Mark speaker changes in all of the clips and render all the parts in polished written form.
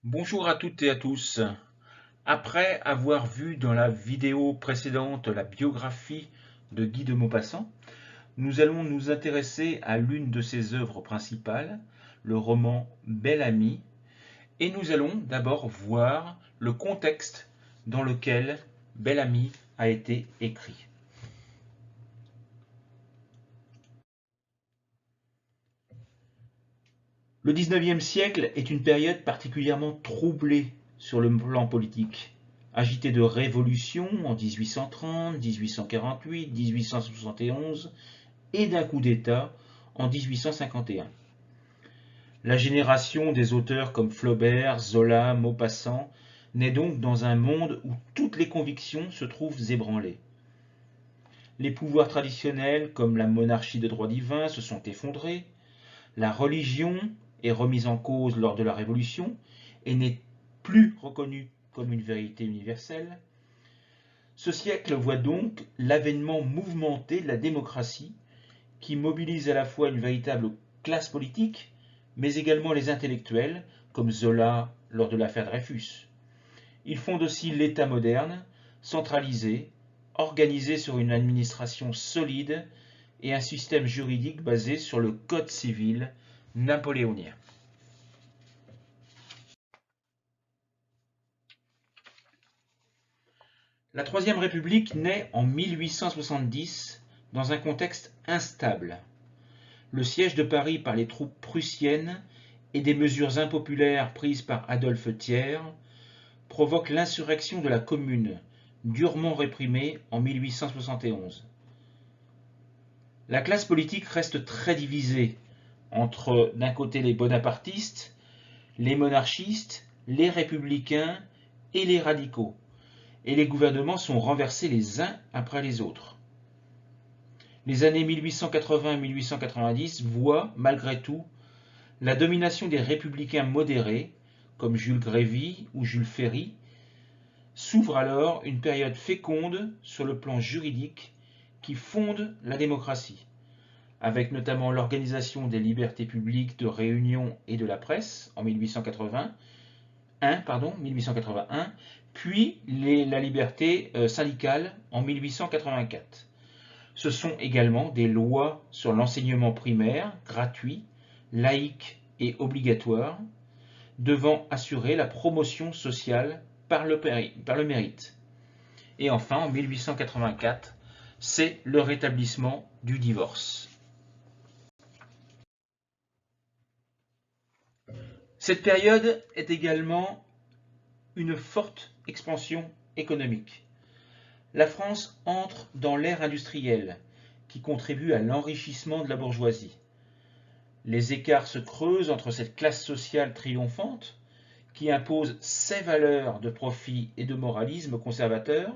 Speaker 1: Bonjour à toutes et à tous. Après avoir vu dans la vidéo précédente la biographie de Guy de Maupassant, nous allons nous intéresser à l'une de ses œuvres principales, le roman Bel-Ami, et nous allons d'abord voir le contexte dans lequel Bel-Ami a été écrit. Le XIXe siècle est une période particulièrement troublée sur le plan politique, agitée de révolutions en 1830, 1848, 1871 et d'un coup d'État en 1851. La génération des auteurs comme Flaubert, Zola, Maupassant naît donc dans un monde où toutes les convictions se trouvent ébranlées. Les pouvoirs traditionnels comme la monarchie de droit divin se sont effondrés, la religion est remise en cause lors de la Révolution et n'est plus reconnue comme une vérité universelle. Ce siècle voit donc l'avènement mouvementé de la démocratie qui mobilise à la fois une véritable classe politique, mais également les intellectuels, comme Zola lors de l'affaire Dreyfus. Il fonde aussi l'État moderne, centralisé, organisé sur une administration solide et un système juridique basé sur le Code civil napoléonien. La Troisième République naît en 1870 dans un contexte instable. Le siège de Paris par les troupes prussiennes et des mesures impopulaires prises par Adolphe Thiers provoquent l'insurrection de la Commune, durement réprimée en 1871. La classe politique reste très divisée entre, d'un côté, les bonapartistes, les monarchistes, les républicains et les radicaux, et les gouvernements sont renversés les uns après les autres. Les années 1880-1890 voient, malgré tout, la domination des républicains modérés, comme Jules Grévy ou Jules Ferry. S'ouvre alors une période féconde sur le plan juridique qui fonde la démocratie, avec notamment l'organisation des libertés publiques de réunion et de la presse en 1881, puis la liberté syndicale en 1884. Ce sont également des lois sur l'enseignement primaire, gratuit, laïque et obligatoire, devant assurer la promotion sociale par le mérite. Et enfin, en 1884, c'est le rétablissement du divorce. Cette période est également une forte expansion économique. La France entre dans l'ère industrielle, qui contribue à l'enrichissement de la bourgeoisie. Les écarts se creusent entre cette classe sociale triomphante, qui impose ses valeurs de profit et de moralisme conservateur,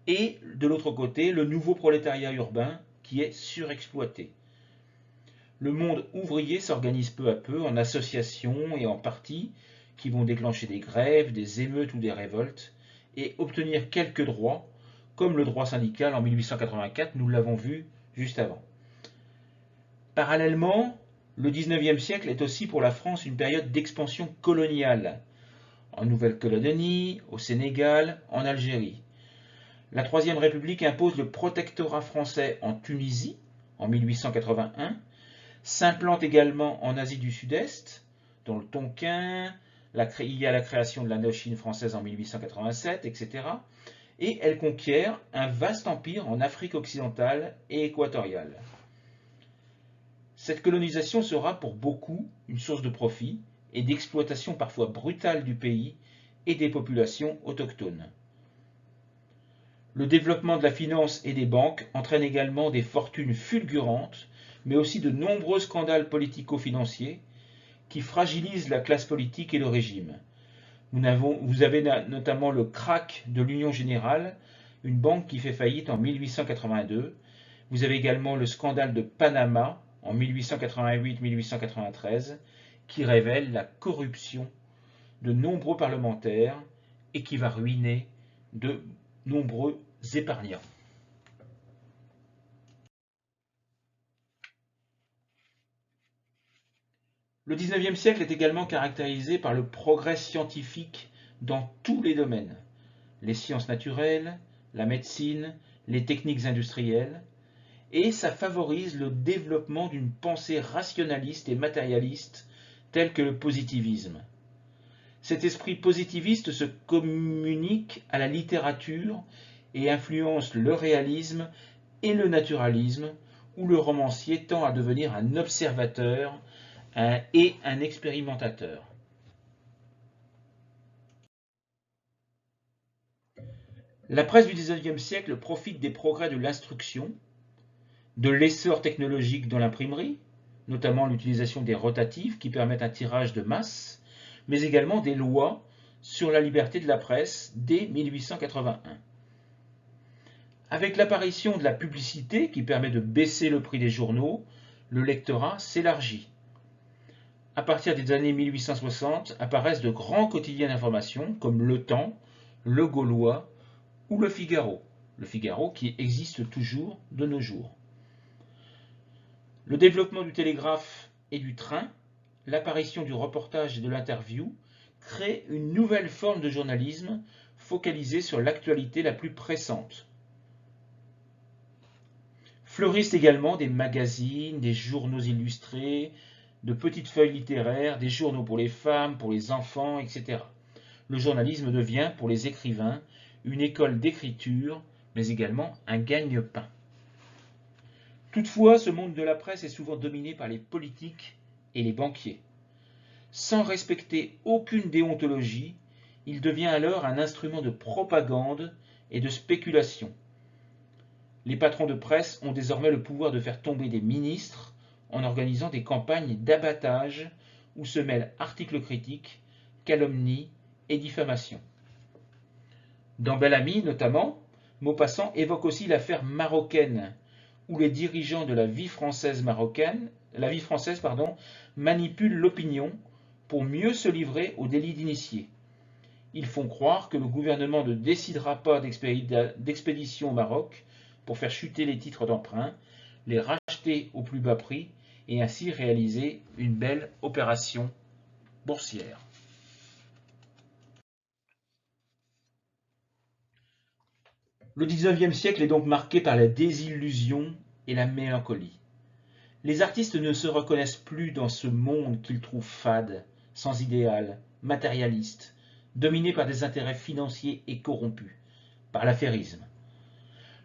Speaker 1: et de l'autre côté, le nouveau prolétariat urbain, qui est surexploité. Le monde ouvrier s'organise peu à peu en associations et en partis qui vont déclencher des grèves, des émeutes ou des révoltes et obtenir quelques droits, comme le droit syndical en 1884, nous l'avons vu juste avant. Parallèlement, le XIXe siècle est aussi pour la France une période d'expansion coloniale, en Nouvelle-Calédonie, au Sénégal, en Algérie. La Troisième République impose le protectorat français en Tunisie en 1881, s'implante également en Asie du Sud-Est, dans le Tonkin, il y a la création de l'Indochine française en 1887, etc. Et elle conquiert un vaste empire en Afrique occidentale et équatoriale. Cette colonisation sera pour beaucoup une source de profit et d'exploitation parfois brutale du pays et des populations autochtones. Le développement de la finance et des banques entraîne également des fortunes fulgurantes, mais aussi de nombreux scandales politico-financiers qui fragilisent la classe politique et le régime. Vous avez notamment le krach de l'Union Générale, une banque qui fait faillite en 1882. Vous avez également le scandale de Panama en 1888-1893 qui révèle la corruption de nombreux parlementaires et qui va ruiner de nombreux épargnants. Le XIXe siècle est également caractérisé par le progrès scientifique dans tous les domaines. Les sciences naturelles, la médecine, les techniques industrielles, et ça favorise le développement d'une pensée rationaliste et matérialiste telle que le positivisme. Cet esprit positiviste se communique à la littérature et influence le réalisme et le naturalisme, où le romancier tend à devenir un observateur et un expérimentateur. La presse du XIXe siècle profite des progrès de l'instruction, de l'essor technologique dans l'imprimerie, notamment l'utilisation des rotatives qui permettent un tirage de masse, mais également des lois sur la liberté de la presse dès 1881. Avec l'apparition de la publicité qui permet de baisser le prix des journaux, le lectorat s'élargit. À partir des années 1860 apparaissent de grands quotidiens d'information comme Le Temps, Le Gaulois ou Le Figaro qui existe toujours de nos jours. Le développement du télégraphe et du train, l'apparition du reportage et de l'interview créent une nouvelle forme de journalisme focalisée sur l'actualité la plus pressante. Fleurissent également des magazines, des journaux illustrés, de petites feuilles littéraires, des journaux pour les femmes, pour les enfants, etc. Le journalisme devient, pour les écrivains, une école d'écriture, mais également un gagne-pain. Toutefois, ce monde de la presse est souvent dominé par les politiques et les banquiers. Sans respecter aucune déontologie, il devient alors un instrument de propagande et de spéculation. Les patrons de presse ont désormais le pouvoir de faire tomber des ministres en organisant des campagnes d'abattage où se mêlent articles critiques, calomnies et diffamations. Dans Bel Ami, notamment, Maupassant évoque aussi l'affaire marocaine, où les dirigeants de la vie française manipulent l'opinion pour mieux se livrer au délit d'initié. Ils font croire que le gouvernement ne décidera pas d'expédition au Maroc pour faire chuter les titres d'emprunt, les racheter au plus bas prix et ainsi réaliser une belle opération boursière. Le XIXe siècle est donc marqué par la désillusion et la mélancolie. Les artistes ne se reconnaissent plus dans ce monde qu'ils trouvent fade, sans idéal, matérialiste, dominé par des intérêts financiers et corrompus, par l'affairisme.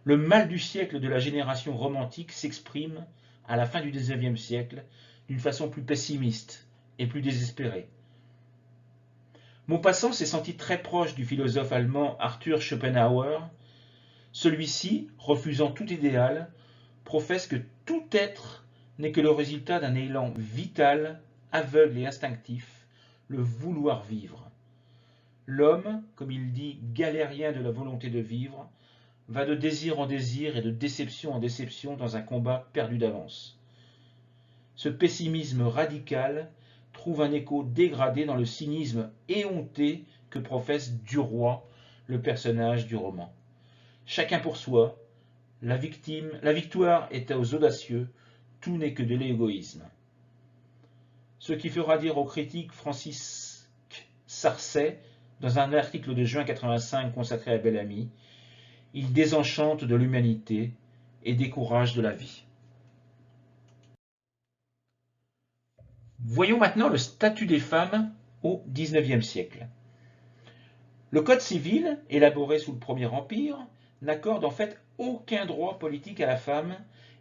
Speaker 1: Le mal du siècle de la génération romantique s'exprime, à la fin du XIXe siècle, d'une façon plus pessimiste et plus désespérée. Maupassant s'est senti très proche du philosophe allemand Arthur Schopenhauer. Celui-ci, refusant tout idéal, professe que tout être n'est que le résultat d'un élan vital, aveugle et instinctif, le vouloir vivre. L'homme, comme il dit, galérien de la volonté de vivre, va de désir en désir et de déception en déception dans un combat perdu d'avance. Ce pessimisme radical trouve un écho dégradé dans le cynisme éhonté que professe Duroy, le personnage du roman. Chacun pour soi, la victoire est aux audacieux, tout n'est que de l'égoïsme. Ce qui fera dire au critique Francis Sarcey, dans un article de juin 85 consacré à Bel Ami, il désenchante de l'humanité et décourage de la vie. Voyons maintenant le statut des femmes au XIXe siècle. Le Code civil, élaboré sous le Premier Empire, n'accorde en fait aucun droit politique à la femme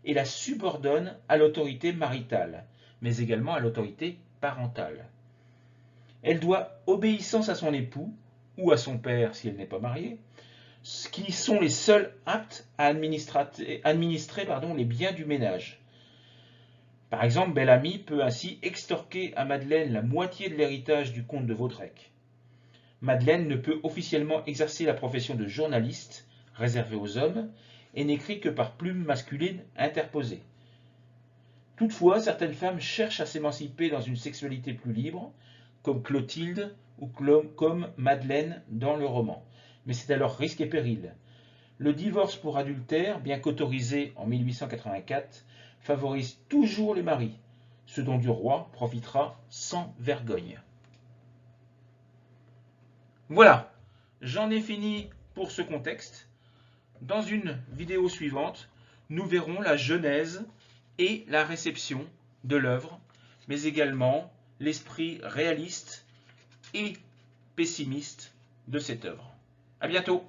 Speaker 1: et la subordonne à l'autorité maritale, mais également à l'autorité parentale. Elle doit obéissance à son époux ou à son père si elle n'est pas mariée, qui sont les seuls aptes à administrer les biens du ménage. Par exemple, Bel Ami peut ainsi extorquer à Madeleine la moitié de l'héritage du comte de Vaudrec. Madeleine ne peut officiellement exercer la profession de journaliste, réservée aux hommes, et n'écrit que par plume masculine interposée. Toutefois, certaines femmes cherchent à s'émanciper dans une sexualité plus libre, comme Clotilde ou comme Madeleine dans le roman. Mais c'est à leur risque et péril. Le divorce pour adultère, bien qu'autorisé en 1884, favorise toujours les maris, ce dont du roi profitera sans vergogne. Voilà, j'en ai fini pour ce contexte. Dans une vidéo suivante, nous verrons la genèse et la réception de l'œuvre, mais également l'esprit réaliste et pessimiste de cette œuvre. À bientôt!